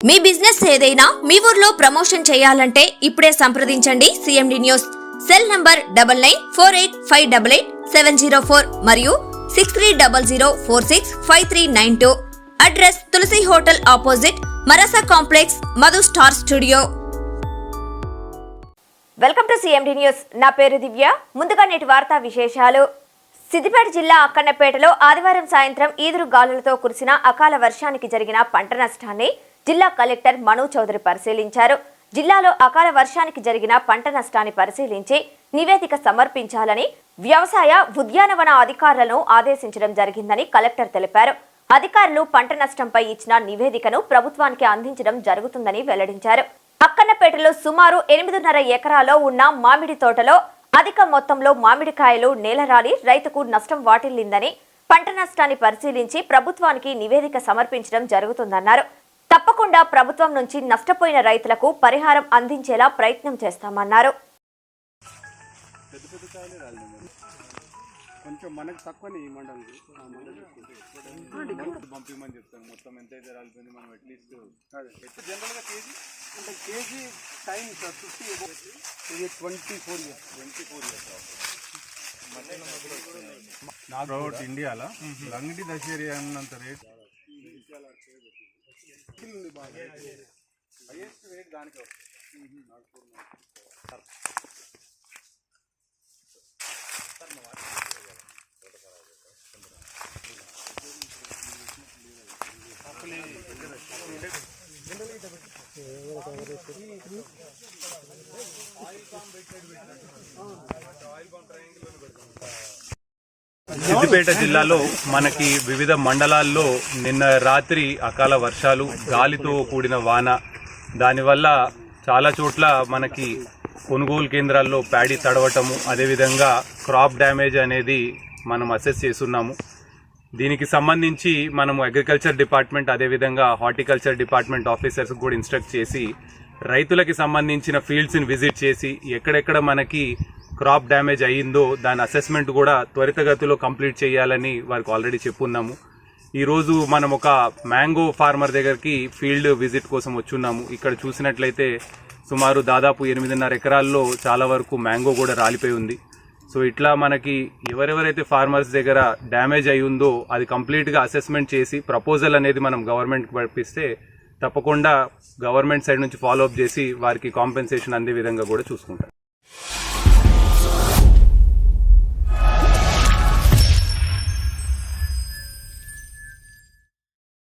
మీ business ఏదైనా మీ ఊర్లో promotion చేయాలంటే ఇప్పుడే సంప్రదించండి సిఎండి న్యూస్. సెల్ నంబర్ 9948588704 మరియు 6300465392. అడ్రస్ తులసి హోటల్ ఆపోజిట్ మరసా complex, Madhu star studio. Welcome to CMD news. నా పేరు దివ్య. ముందుగా నేటి వార్తా విశేషాలు. సిద్దిపేట జిల్లా అక్కన్నపేటలో ఆదివారం సాయంత్రం ఈదురు గాలులతో కురిసిన అకాల వర్షానికి జరిగిన పంట నష్టాన్ని జిల్లా కలెక్టర్ మను చౌదరి పరిశీలించారు. జిల్లాలో అకాల వర్షానికి జరిగిన పంట నష్టాన్ని పరిశీలించి నివేదిక సమర్పించాలని వ్యవసాయ ఉద్యానవన అధికారులను ఆదేశించడం జరిగిందని కలెక్టర్ తెలిపారు. అధికారులు పంట నష్టంపై ఇచ్చిన నివేదికను ప్రభుత్వానికి అందించడం జరుగుతుందని వెల్లడించారు. అక్కన్నపేటలో సుమారు 8.5 ఎకరాల్లో ఉన్న మామిడి తోటలో అధిక మొత్తంలో మామిడికాయలు నేలరాలి రైతుకు నష్టం వాటిల్లిందని, పంట నష్టాన్ని పరిశీలించి ప్రభుత్వానికి నివేదిక సమర్పించడం జరుగుతుందన్నారు. తప్పకుండా ప్రభుత్వం నుంచి నష్టపోయిన రైతులకు పరిహారం అందించేలా ప్రయత్నం చేస్తామన్నారు. కొంచెం మనకు తక్కువని ఈ మండలి పంపిమని చెప్తాను. మొత్తం ఎంత అయితే రాలిపోయింది మనం అట్లీస్ట్ ఎప్పుడు జనరల్గా కేజీ అంటే కేజీ టైం సార్ 50 ఇది 24 ఇయర్స్ ఇండియాలో అంగడి దశేరి అన్నంత రేట్ హైయెస్ట్ రేట్ దానికి సిద్దిపేట జిల్లాలో మనకి వివిధ మండలాల్లో నిన్న రాత్రి అకాల వర్షాలు, గాలితో కూడిన వాన, దానివల్ల చాలా చోట్ల మనకి కొనుగోలు కేంద్రాల్లో ప్యాడీ తడవటము, అదేవిధంగా క్రాప్ డ్యామేజ్ అనేది మనం అసెస్ చేస్తున్నాము. దీనికి సంబంధించి మనము అగ్రికల్చర్ డిపార్ట్మెంట్ అదేవిధంగా హార్టికల్చర్ డిపార్ట్మెంట్ ఆఫీసర్స్ కూడా ఇన్స్ట్రక్ట్ చేసి రైతులకి సంబంధించిన ఫీల్డ్స్ని విజిట్ చేసి ఎక్కడెక్కడ మనకి క్రాప్ డ్యామేజ్ అయ్యిందో దాని అసెస్మెంట్ కూడా త్వరితగతిలో కంప్లీట్ చేయాలని వారికి ఆల్రెడీ చెప్పున్నాము. ఈరోజు మనం ఒక మ్యాంగో ఫార్మర్ దగ్గరికి ఫీల్డ్ విజిట్ కోసం వచ్చున్నాము. ఇక్కడ చూసినట్లయితే సుమారు దాదాపు 8.5 ఎకరాల్లో చాలా వరకు మ్యాంగో కూడా రాలిపోయి ఉంది. సో ఇట్లా మనకి ఎవరెవరైతే ఫార్మర్స్ దగ్గర డ్యామేజ్ అయి ఉందో అది కంప్లీట్గా అసెస్మెంట్ చేసి ప్రపోజల్ అనేది మనం గవర్నమెంట్కి పంపిస్తే తప్పకుండా గవర్నమెంట్ సైడ్ నుంచి ఫాలో అప్ చేసి వారికి కాంపెన్సేషన్ అందే విధంగా కూడా చూసుకుంటాం.